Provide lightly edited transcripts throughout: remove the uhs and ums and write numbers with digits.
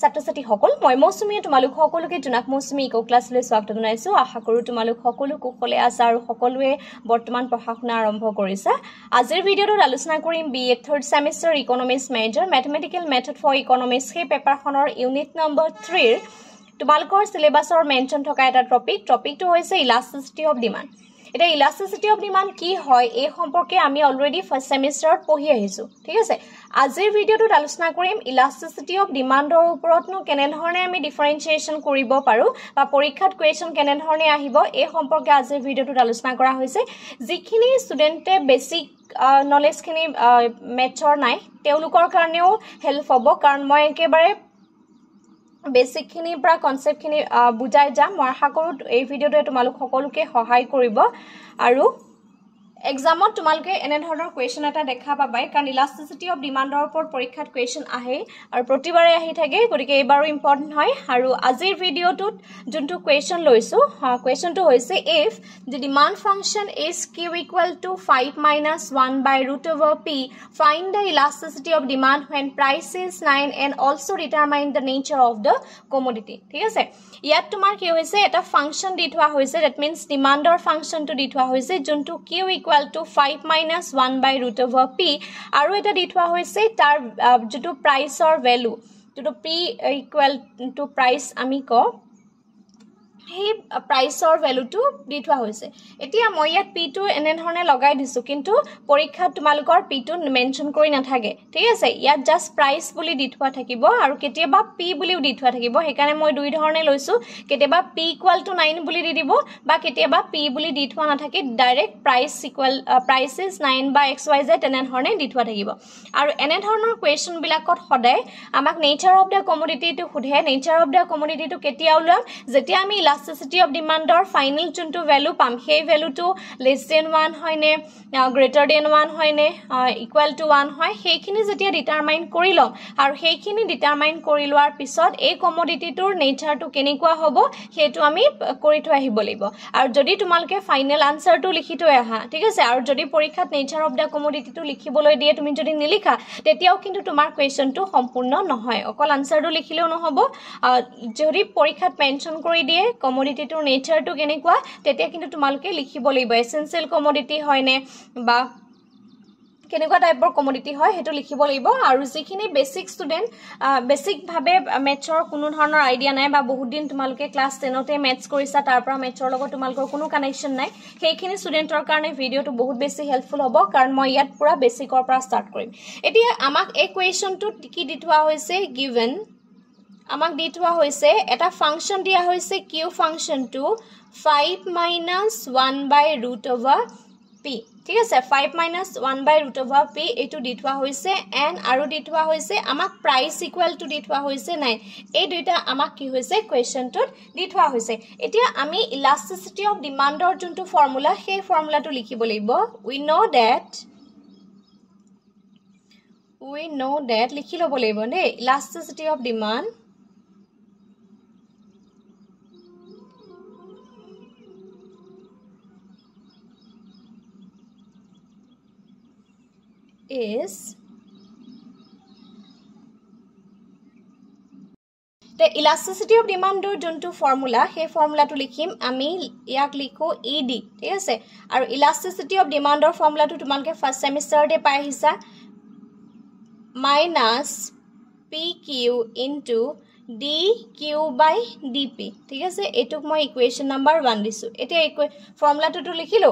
ছাত্ৰ-ছাত্ৰী সকল মই মৌচুমীয়ে তোমালোক সকলোকে জনাক মৌচুমী ইকো ক্লাছলৈ স্বাগত জনাইছো আশা কৰো তোমালোক সকলো কুশলে আছা আৰু সকলোৱে বৰ্তমান পঢ়া-শুনা আৰম্ভ কৰিছা আজিৰ ভিডিঅ'টোত আলোচনা কৰিম BA 3rd semester Economics major Mathematical Method for Economics হে পেপাৰখনৰ ইউনিট নম্বৰ 3 ৰ তোমালোকৰ সিলেবাসৰ মেনশন থকা এটা টপিকটো হৈছে ইলাস্টিসিটি অফ ডিমান্ড এটা ইলাস্টিসিটি অফ ডিমান্ড কি হয় এই সম্পৰ্কে আমি অলৰেডি ফাৰ্স্ট সেমিষ্টাৰত পঢ়ি আহিছো ঠিক আছে আজিৰ ভিডিঅ'টোত আলোচনা কৰিম ইলাস্টিসিটি অফ ডিমান্ডৰ ওপৰতনো কেনে ধৰণে আমি ডিফাৰেন্সিয়েচন কৰিব পাৰো বা পৰীক্ষাত কোৱেশ্চন কেনে ধৰণে আহিব এই সম্পৰ্কে আজিৰ ভিডিঅ'টোত আলোচনা কৰা হৈছে যিখিনি ষ্টুডেন্টে বেসিক নলেজ খিনি মেথছৰ নাই তেওঁলোকৰ কাৰণেও হেল্প হ'ব কাৰণ মই একেবাৰে বেসিক খিনি পৰা কনসেপ্ট খিনি বুজাই যাম মই আশা কৰো এই ভিডিঅ'টোৱে তোমালোক সকলোকে সহায় কৰিব আৰু এক্সামত তোমালোকে এনে ধৰণৰ কোৱেশ্চন এটা দেখা পাবাই কাৰণ ইলাস্টিসিটি অফ ডিমান্ডৰ ওপৰত পৰীক্ষাত কোৱেশ্চন আহে আৰু প্ৰতিবাৰে আহি থাকে গতিকে এবাৰো ইম্পৰ্টেন্ট হয় আৰু আজিৰ ভিডিঅ'টোত যোনটো কোৱেশ্চন লৈছো কোৱেশ্চনটো হৈছে if the demand function is q equal to 5 minus 1 by root over p find the elasticity of demand when price is 9 and also determine the nature of the commodity ঠিক আছে ইয়াত তোমাৰ কি হৈছে এটা ফাংচন দি থোৱা হৈছে that means ডিমান্ডৰ ফাংচনটো দি থোৱা হৈছে যোনটো q equal to 5 minus 1 by root over p আৰু এটা দি থোৱা হৈছে তাৰ যেটো প্ৰাইসৰ ভ্যালু যেটো p equal to price আমি ক হে প্ৰাইসৰ ভ্যালুটো দি থোৱা হৈছে এতিয়া মই ইয়াত p টো এনে ধৰণে লগাই দিছো কিন্তু পৰীক্ষাত তোমালোকৰ p টো মেনশন কৰি নাথাকে ঠিক আছে ইয়াত জাস্ট প্ৰাইস বুলি দি থোৱা থাকিব আৰু কেতিয়াবা p বুলিও দি থোৱা থাকিব হেকাৰণে মই দুই ধৰণে লৈছো কেতিয়াবা p equal to 9 বুলি দি দিব বা কেতিয়াবা p বুলি দি থোৱা নাথাকে direct price equal price is 9 বা xyz এনে ধৰণে দি থোৱা থাকিব আৰু এনে ধৰণৰ কোৱেশ্চন বিলাকত সদায় আমাক নেচাৰ অফ দা কমোডিটি টো খুধে নেচাৰ অফ দা কমোডিটি টো কেতিয়া ওলাম যেতিয়া আমি ইলাস্টিসিটি অফ ডিমান্ডৰ ফাইনাল যোনটো ভ্যালু পাম সেই ভ্যালুটো লেস দেন 1 হয়নে গ্ৰেটাৰ দেন 1 হয়নে ইকুৱেল টু 1 হয় সেইখিনি যেতিয়া ডিটাৰমাইন কৰি লম আৰু সেইখিনি ডিটাৰমাইন কৰি লোৱাৰ পিছত এই কমোডিটিটোৰ নেচাৰটো কেনেকুৱা হ'ব হেতু আমি কৰি থৈ আহিব লাগিব আৰু যদি তোমালকে ফাইনাল আনসাৰটো লিখি থৈ আহা ঠিক আছে আৰু যদি পৰীক্ষাত নেচাৰ অফ দা কমোডিটিটো লিখিবলৈ দিয়ে তুমি যদি নিলিখা তেতিয়াও কিন্তু তোমাৰ কোৱেশ্চনটো সম্পূৰ্ণ নহয় অকল আনসাৰটো লিখিলেও নহব যদি পৰীক্ষাত মেনশন কৰি দিয়ে কমোডিটিটোৰ নেচাৰটো কেনেকুৱা তেতিয়া কিন্তু তোমালকে লিখিব লাগিব এসেনশিয়াল কমোডিটি হয়নে বা কেনেকুৱা টাইপৰ কমোডিটি হয় হেতু লিখিব লাগিব আৰু যিখিনি বেসিক ষ্টুডেন্ট বেসিক ভাবে মেথছৰ কোনো ধৰণৰ আইডিয়া নাই বা বহুত দিন তোমালকে ক্লাস 10 তে মেথছ কৰিছা তাৰ পৰা মেথছৰ লগত তোমালকৰ কোনো কানেকশন নাই সেইখিনি ষ্টুডেন্টৰ কাৰণে ভিডিওটো বহুত বেছি হেল্পফুল হ'ব কাৰণ মই ইয়াত পুৰা বেসিকৰ পৰা ষ্টাৰ্ট কৰিম এতিয়া আমাক এই কোৱেশ্চনটো কি দি থোৱা হৈছে given আমাক দি থোৱা হৈছে এটা ফাংচন দিয়া হৈছে q ফাংচনটো 5 minus 1 by root over p ঠিক আছে 5 minus 1 by root over p এটো দি থোৱা হৈছে and আৰু দি থোৱা হৈছে আমাক প্ৰাইস ইকুৱেল টু দি থোৱা হৈছে 9 এই দুইটা আমাক কি হৈছে কোৱেশ্চনটোত দি থোৱা হৈছে এতিয়া আমি ইলাস্টিসিটি অফ ডিমান্ডৰ যোনটো ফৰ্মুলা সেই ফৰ্মুলাটো লিখিব লাগিব we know that লিখি লব লাগিব নে elasticity of demand is the elasticity of demand যোনটো ফৰ্মুলা সেই ফৰ্মুলাটো লিখিম আমি ইয়াক লিখো ed ঠিক আছে আৰু elasticity of demandৰ ফৰ্মুলাটো তোমালকে ফাৰ্স্ট সেমিষ্টাৰতে পাই আহিছা minus pq into dq by dp ঠিক আছে এটুক মই ইকুৱেশন নম্বৰ 1 দিছো এতিয়া ফৰ্মুলাটো লিখিলো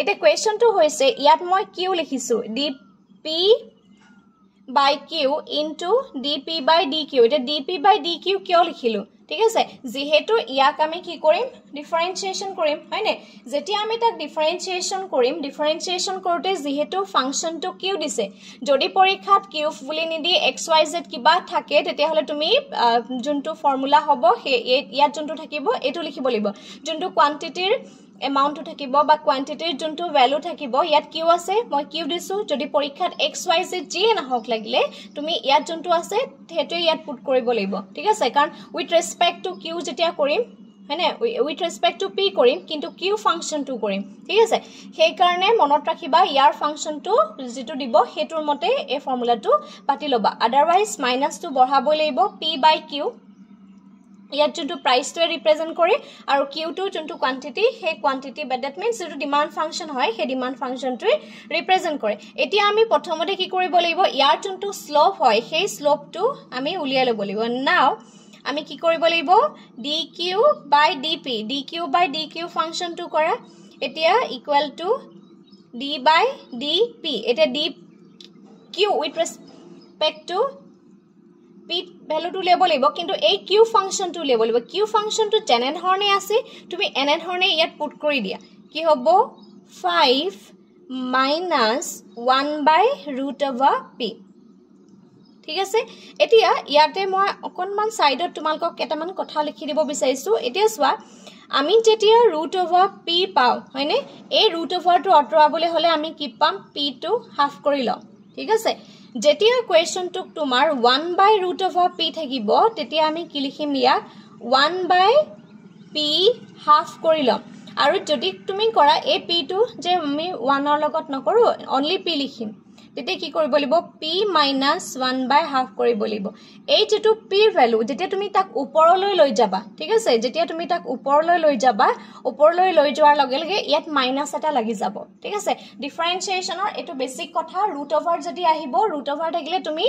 এতিয়া কোৱেশ্চনটো হৈছে ইয়াত মই q লিখিছো dp by q into dp by dq এটা dp by dq কিয় লিখিলো ঠিক আছে যেহেতু ইয়াক আমি কি কৰিম ডিফাৰেন্সিয়েচন কৰিম হয়নে যেতিয়া আমি তাক ডিফাৰেন্সিয়েচন কৰোতে যেহেতু ফাংচনটো q দিছে যদি পৰীক্ষাত q বুলি নিদি xyz কিবা থাকে তেতিয়া হলে তুমি যোনটো ফৰ্মুলা হ'ব ইয়াত যোনটো থাকিব এটো লিখিব লাগিব যোনটো কোৱান্টিটিৰ amount থাকিব বা কোৱান্টিটিৰ যোনটো ভ্যালু থাকিব ইয়াত q আছে মই q দিছো যদি পৰীক্ষাত xyz জি নহক লাগিলে তুমি ইয়াত যোনটো আছে হেতু ইয়াত পুট কৰিব লাগিব ঠিক আছে কাৰণ উইথ ৰেসপেক্ট টু q যেতিয়া কৰিম হয়নে উইথ ৰেসপেক্ট টু p কৰিম কিন্তু q ফাংচনটো কৰিম ঠিক আছে সেই কাৰণে মনত ৰাখিবা ইয়াৰ ফাংচনটো যেটো দিব হেতুৰ মতে এই ফৰ্মুলাটো পাতি লবা আদাৰৱাইজ মাইনাস টো বঢ়াবই লাগিব p by q ইয়াত যোনটো প্ৰাইসটো ৰিপ্ৰেজেন্ট কৰে আৰু q টো যোনটো কোৱান্টিটি সেই কোৱান্টিটি বাট দ্যাট মিন্স যেটো ডিমান্ড ফাংচন হয় সেই ডিমান্ড ফাংচনটো ৰিপ্ৰেজেন্ট কৰে এতিয়া আমি প্ৰথমতে কি কৰিব লাগিব ইয়াৰ যোনটো স্লোপ হয় সেই স্লোপটো আমি উলিয়াই লব লাগিব নাও আমি কি কৰিব লাগিব dq by dq ফাংচনটো কৰা এতিয়া equal to d by dp এটা dq with respect to p value টু লেব লাগিব কিন্তু এই q ফাংচনটো লেব লাগিব q ফাংচনটো যেনে ধৰণে আছে তুমি এনে ধৰণে ইয়াত পুট কৰি দিয়া কি হ'ব 5 minus 1 by root over p ঠিক আছে এতিয়া ইয়াতে মই অকনমান সাইডত তোমালকক কেটামান কথা লিখি দিব বিচাৰিছো এতিয়া সোৱা আমি যেতিয়া root over p পাও হয়নে এই root over টো অতৰাবলৈ হলে আমি কি পাম p টো হাফ কৰি লও ঠিক আছে যেতিয়া কোৱেশ্চন টুক তোমাৰ 1 by root over p থাকিব তেতিয়া আমি কি লিখিম ইয়া 1 by p হাফ কৰি লম আৰু যদি তুমি কৰা এই p টো যে আমি 1 ৰ লগত নকৰো অনলি p লিখিম তেতিয়া কি কৰিব লাগিব p minus 1 by half কৰিব লাগিব এই যেটো p ভ্যালু যেতিয়া তুমি তাক ওপৰলৈ লৈ যাবা ঠিক আছে যেতিয়া তুমি তাক ওপৰলৈ লৈ যাবা ওপৰলৈ লৈ যোৱাৰ লগে লগে ইয়াত মাইনাস এটা লাগি যাব ঠিক আছে ডিফাৰেন্সিয়েচনৰ এটো বেসিক কথা ৰুট ওভাৰ যদি আহিব ৰুট ওভাৰ থাকিলে তুমি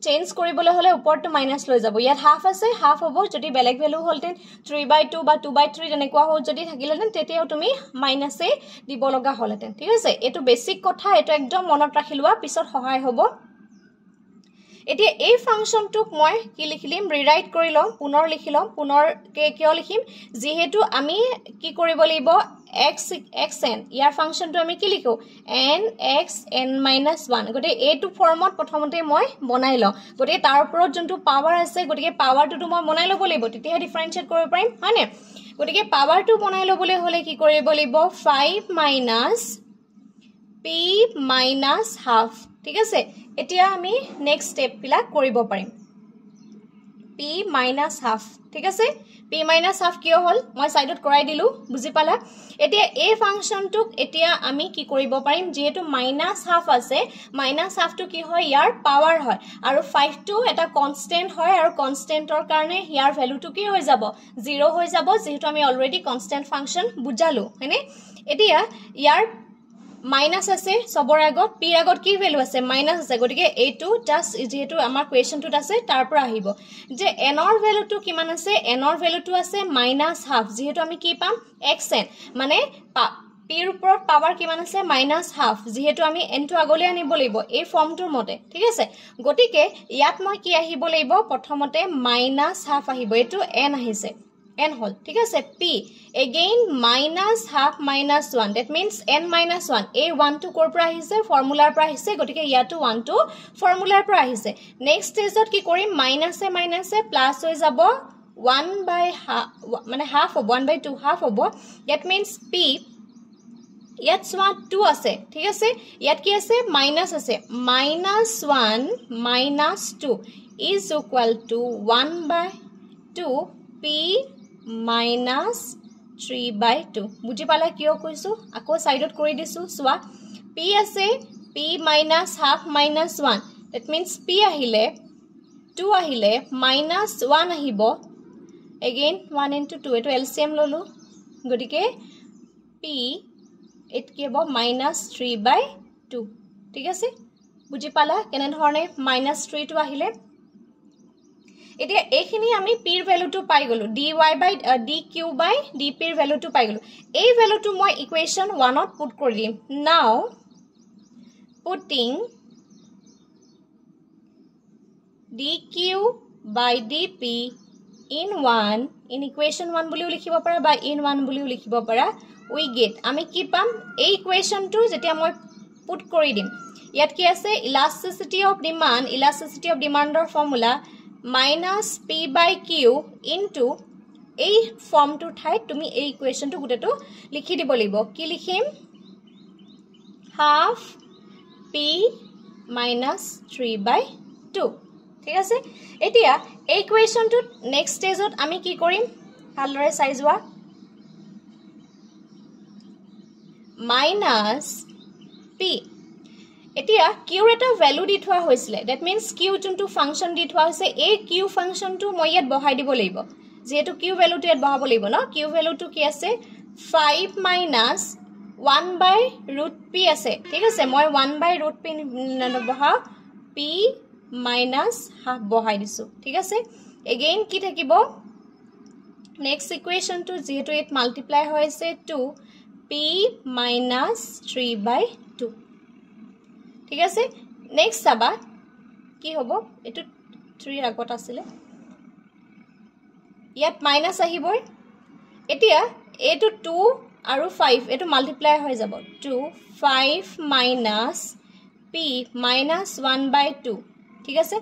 চেঞ্জ কৰিবলৈ হলে ওপৰটো মাইনাস লৈ যাব ইয়াত হাফ আছে হাফ হ'ব যদি বেলেগ ভ্যালু হলতেন 3/2 বা 2/3 তেনেকুৱা হৈ যদি থাকিলেতেন তেতিয়াও তুমি মাইনাসে দিব লগা হলতেন ঠিক আছে এটো বেসিক কথা এটো একদম মনত ৰাখিলোৱা পিছত সহায় হ'ব এতিয়া এই ফাংচনটোক মই কি লিখিলিম ৰিৰাইট কৰি লম পুনৰ লিখিলম পুনৰ কিয় লিখিম যেহেতু আমি কি কৰিব লাগিব xn ইয়াৰ ফাংচনটো আমি কি লিখো nxn - 1 গতে এটো ফৰ্মত প্ৰথমতে মই বনাই লও গতে তাৰ ওপৰত যোনটো পাৱাৰ আছে গতিকে পাৱাৰটো মই বনাই লব লাগিব তেতিয়া ডিফাৰেন্সিয়েট কৰিব পাৰিম হয়নে গতিকে পাৱাৰটো বনাই লবলৈ হলে কি কৰিব লাগিব 5 minus p minus half ঠিক আছে এতিয়া আমি নেক্সট স্টেপ পিলা কৰিব পাৰিম p minus half ঠিক আছে p minus half কিয় হল মই সাইডত কৰাই দিলু বুজি পালা এতিয়া এই ফাংচনটোক এতিয়া আমি কি কৰিব পাৰিম যেহেতু minus half আছে minus half টো কি হয় ইয়াৰ পাৱাৰ হয় আৰু 5 টো এটা কনস্ট্যান্ট হয় আৰু কনস্ট্যান্টৰ কাৰণে ইয়াৰ ভ্যালুটো কি হৈ যাব 0 হৈ যাব যেহেতু আমি অলৰেডি কনস্ট্যান্ট ফাংচন বুজালো হয়নে এতিয়া ইয়াৰ মাইনাস আছে সবৰ আগত p আগত কি ভ্যালু আছে মাইনাস আছে গটিকে a2 জাস্ট যেহেতু আমাৰ কোৱেশ্চনটোত আছে তাৰ পৰা আহিব যে n ৰ ভ্যালুটো কিমান আছে n ৰ ভ্যালুটো আছে -half যেহেতু আমি কি পাম xn মানে p ৰ ওপৰত পাৱাৰ কিমান আছে -half যেহেতু আমি n টো আগলৈ আনিব লাগিব এই ফৰ্মটোৰ মতে ঠিক আছে গটিকে ইয়াত মই কি আহিব লাগিব প্ৰথমতে -half আহিব এটো n আহিছে n হল ঠিক আছে p again -half -1 that means n - 1 a 1 to কৰ পৰা আহিছে ফৰ্মুলাৰ পৰা আহিছে গটিকে ইয়াটো 1 to ফৰ্মুলাৰ পৰা আহিছে নেক্সট স্টেজত কি কৰিম মাইনাসে প্লাস হৈ যাব 1 by half মানে half হ'ব 1/2 half হ'ব that means p ইয়াত সোৱা 2 আছে ঠিক আছে ইয়াত কি আছে মাইনাস আছে -1 - 2 is equal to 1/2 p minus 3/2 বুজি পালা কিয় কৈছো আকৌ সাইডত কৰি দিছো সোৱা p আছে p minus half minus 1 that means p আহিলে 2 আহিলে -1 আহিব again 1 into 2 এটো LCM ললো গটিকে p it কি হ'ব -3/2 ঠিক আছে বুজি পালা কেনে ধৰণে -3 টো আহিলে এতিয়া এইখিনি আমি p ৰ ভ্যালুটো পাই গলো dq by dp ৰ ভ্যালুটো পাই গলো এই ভ্যালুটো মই ইকুৱেচন 1 ত পুট কৰি দিম নাও putting dq by dp in 1 in equation 1 বুলিও লিখিব পাৰা বা in 1 বুলিও লিখিব পাৰা we get আমি কি পাম এই ইকুৱেচনটো যেতিয়া মই পুট কৰি দিম ইয়াত কি আছে elasticity of demandৰ formula minus p by q into এই ফৰ্মটো ঠাইত তুমি এই ইকুৱেচনটো গুটেটো লিখি দিব লাগিব কি লিখিম half p minus 3/2 ঠিক আছে এতিয়া এই ইকুৱেচনটো নেক্সট স্টেজত আমি কি কৰিম ভালদৰে চাই যোৱা মাইনাছ পি এতিয়া কিউৰ এটা ভ্যালু দি থোৱা হৈছিলে দ্যাট মিন্স কিউ যোনটো ফাংচন দি থোৱা হৈছে এই কিউ ফাংচনটো মই ইয়াত বহাই দিব লাগিব যেহেতু কিউ ভ্যালুটো ইয়াত বহাব লাগিব ন কিউ ভ্যালুটো কি আছে 5 minus 1 by root p আছে ঠিক আছে মই 1 by root p বহা p minus half বহাই দিছো ঠিক আছে again কি থাকিব next equation to যেহেতু it multiply হৈছে 2 p minus 3 by 2 ঠিক আছে next সাবা কি হ'ব এটো 3 আগত আছিল ইয়াত মাইনাস আহিবই এতিয়া এটো 2 আৰু 5 এটো মাল্টিপ্লাই হৈ যাব 2 5 minus p minus 1 by 2 ঠিক আছে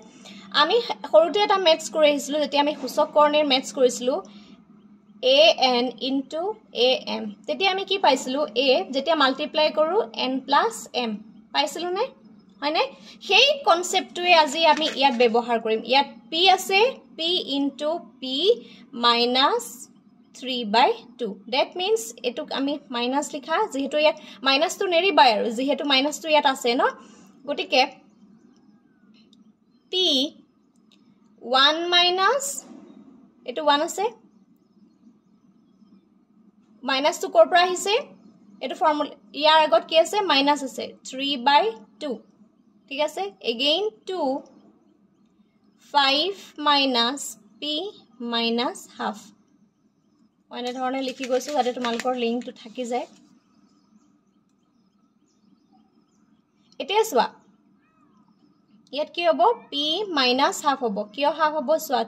আমি সৰুতে এটা ম্যাথছ কৰি আহিছিলো যেতিয়া আমি সূচক কৰ্ণেৰ ম্যাথছ কৰিছিলো an into am তেতিয়া আমি কি পাইছিলো a যেতিয়া মাল্টিপ্লাই কৰো n plus m পাইছিলো নে হয় নে সেই কনসেপ্টটোৱে আজি আমি ইয়াত ব্যৱহাৰ কৰিম ইয়াত p আছে p into p minus 3 by 2 that means etuk ami minus likha jehetu ya minus to neri by aru jehetu minus to yat ase no gotike p 1 minus etu 1 ase minus to kor pra ahise etu formula yar agot ki ase minus ase 3 by 2 ঠিক আছে again 2 5 minus p minus half মানে ধৰণে লিখি গৈছো যাতে তোমালোকৰ লিংকটো থাকি যায় এতিয়া সোৱা ইয়াত কি হ'ব p minus half হ'ব কিয় half হ'ব সোৱা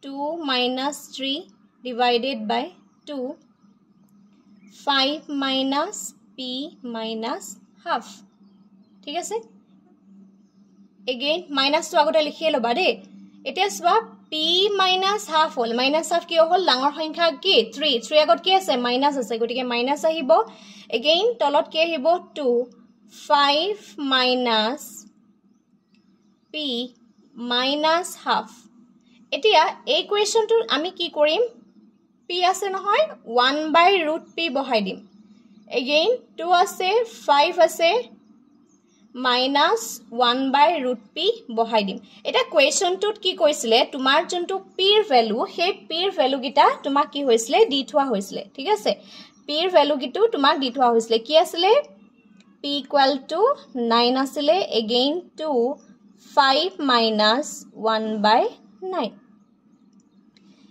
2 minus 3 divided by 2 5 minus p minus half ঠিক আছে again minus to আগতে লিখি লবা দে এতিয়া সোৱা p minus half হল minus half কি হল ডাঙৰ সংখ্যা কি 3 আগত কি আছে minus আছে গটিকে minus আহিব again তলত কি আহিব 2 5 minus p minus half এতিয়া এই ইকুৱেচনটো আমি কি কৰিম p আছে নহয় 1 by root p বহাই দিম again 2 আছে 5 আছে minus 1 by root p বহাই দিম এটা কোৱেচনটোত কি কৈছিলে তোমাৰ যোনটো p ৰ ভ্যালু সেই p ৰ ভ্যালু গিটা তোমাক কি হৈছিলে দি থোৱা হৈছিলে ঠিক আছে p ৰ ভ্যালু গিটো তোমাক দি থোৱা হৈছিলে কি আছিল p = 9 আছিল again 2 5 minus 1 by 9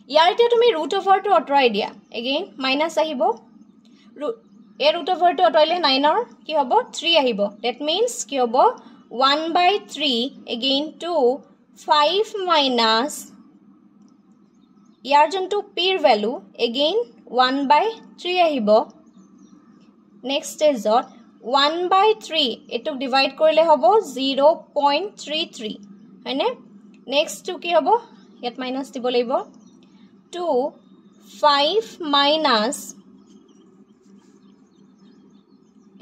ইয়াৰতে তুমি root over to অতৰাই দিয়া again minus আহিব a root over to অতৰাইলে 9 ৰ কি হ'ব 3 আহিব that means কি হ'ব 1 by 3 again 2 5 minus ইয়াৰ যোনটো p ৰ ভ্যালু again 1 by 3 আহিব next stage 1 by 3 এটুক ডিভাইড কৰিলে হ'ব 0.33 হয়নে next to কি হ'ব ইয়াত মাইনাস দিব লাগিব 2 5 minus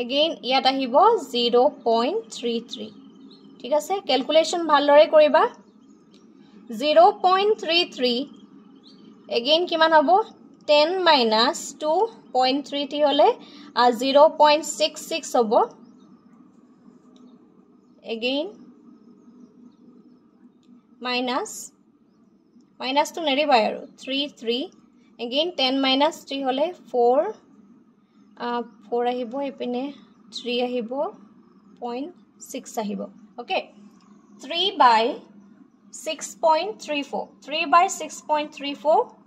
again ইয়াত আহিব 0.33 ঠিক আছে ক্যালকুলেশন ভালদৰে কৰিবা 0.33 again কিমান হ'ব 10 minus 2.33 হলে 0.66 হ'ব again minus to নেৰিবা আৰু 3 again 10 minus 3 হলে 4 আহিব এপিনে 3 আহিব 0.6 আহিব okay 3 by 6.34 3 by 6.34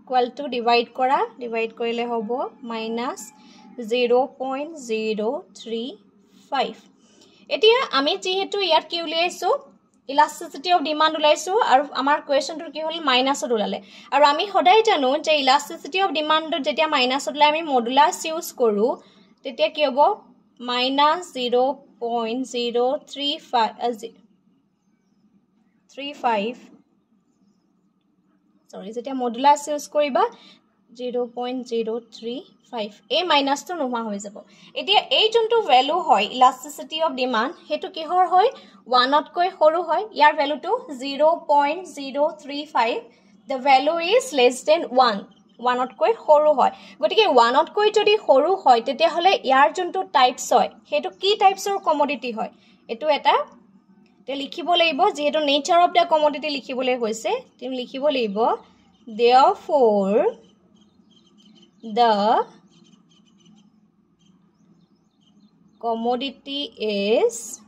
equal to divide কৰা divide কৰিলে হ'ব minus 0.035 এতিয়া আমি যেহেতু ইয়াত কি উলিয়াইছো elasticity of demand উলাইছো আৰু আমাৰ কোৱেচনটোৰ কি হল মাইনাসত উলালে আৰু আমি সদায় জানো যে elasticity of demand যেতিয়া মাইনাসত উলাই আমি মডুলাস ইউজ কৰো তেতিয়া কি হ'ব minus 0.035 sorry যেতিয়া মডুলাস ইউজ কৰিবা 0.035 এই মাইনাস তো নোহোৱা হৈ যাব এতিয়া এই যোনটো ভ্যালু হয় elasticity of demand হেতু কিহৰ হয় 1 তকৈ সৰু হয় ইয়াৰ ভ্যালুটো 0.035 the value is less than 1 1তকৈ সৰু হয় গতিকে 1তকৈ যদি সৰু হয় তেতিয়া হলে ইয়াৰ যোনটো টাইপস হয় হেতু কি টাইপসৰ কমোডিটি হয় এটো এটা তে লিখিব লাগিব যেহেতু নেচাৰ অফ দা কমোডিটি লিখিবলৈ হৈছে তুমি লিখিব লাগিব therefore the commodity is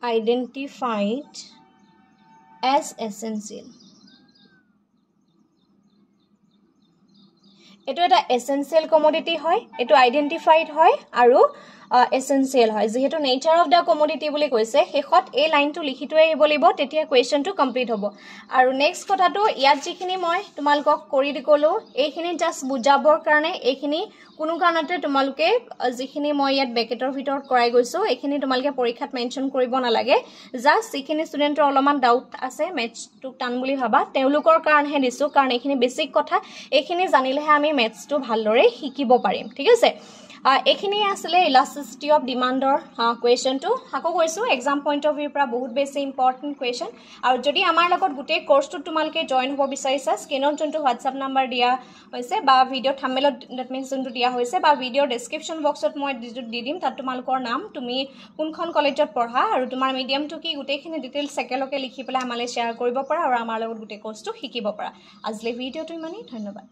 identified as essential এটো এটা essential commodity হয় এটো identified হয় আৰু essential হয় যেহেতু nature of the commodity বুলি কৈছে হেখত এই লাইনটো লিখিতোই আহিব লাগিব তেতিয়া কোৱেশ্চনটো কমপ্লিট হ'ব আৰু নেক্সট কথাটো ইয়াত যিখিনি মই তোমালকক কৰি দিকলো এইখিনি জাস্ট বুজাবৰ কাৰণে এইখিনি কোনো কাৰণতে তোমালকে যিখিনি মই ইয়াত ব্ৰেকেটৰ ভিতৰত কৰাই গৈছো এইখিনি তোমালকে পৰীক্ষাত মেনশন কৰিব নালাগে জাস্ট যিখিনি ষ্টুডেন্টৰ অলপমান ডাউট আছে মেথছটো টান বুলি ভাবা তেওঁলোকৰ কাৰণেহে দিছো কাৰণ এইখিনি বেসিক কথা এইখিনি জানিলেহে আমি মেথছটো ভালদৰে শিকিব পাৰিম ঠিক আছে এখিনি আসলে ইলাস্টিসিটি অফ ডিমান্ডৰ কোৱেশ্চনটো হাকো কৈছো এক্সাম পইণ্ট অফ ভিউ পৰা বহুত বেছি ইম্পৰ্টেন্ট কোৱেশ্চন আৰু যদি আমাৰ লগত গুটেই কোৰ্সটো তোমালকে জয়েন হ'ব বিচাৰিছা স্ক্ৰিনত যোনটো WhatsApp নাম্বাৰ দিয়া হৈছে বা ভিডিও থাম্বনেলত ডেট মিন্স যোনটো দিয়া হৈছে বা ভিডিও ডেসক্ৰিপচন বক্সত মই দি দিম তাত তোমালকৰ নাম তুমি কোনখন কলেজত পঢ়া আৰু তোমাৰ মিডিয়ামটো কি গুটেইখিনি ডিটেইলছ একেলগে লিখি পেলাই আমালৈ শেয়াৰ কৰিব পাৰা আৰু আমাৰ লগত গুটেই কোৰ্সটো শিকিব পাৰা আজিলৈ ভিডিওটো ইমানেই ধন্যবাদ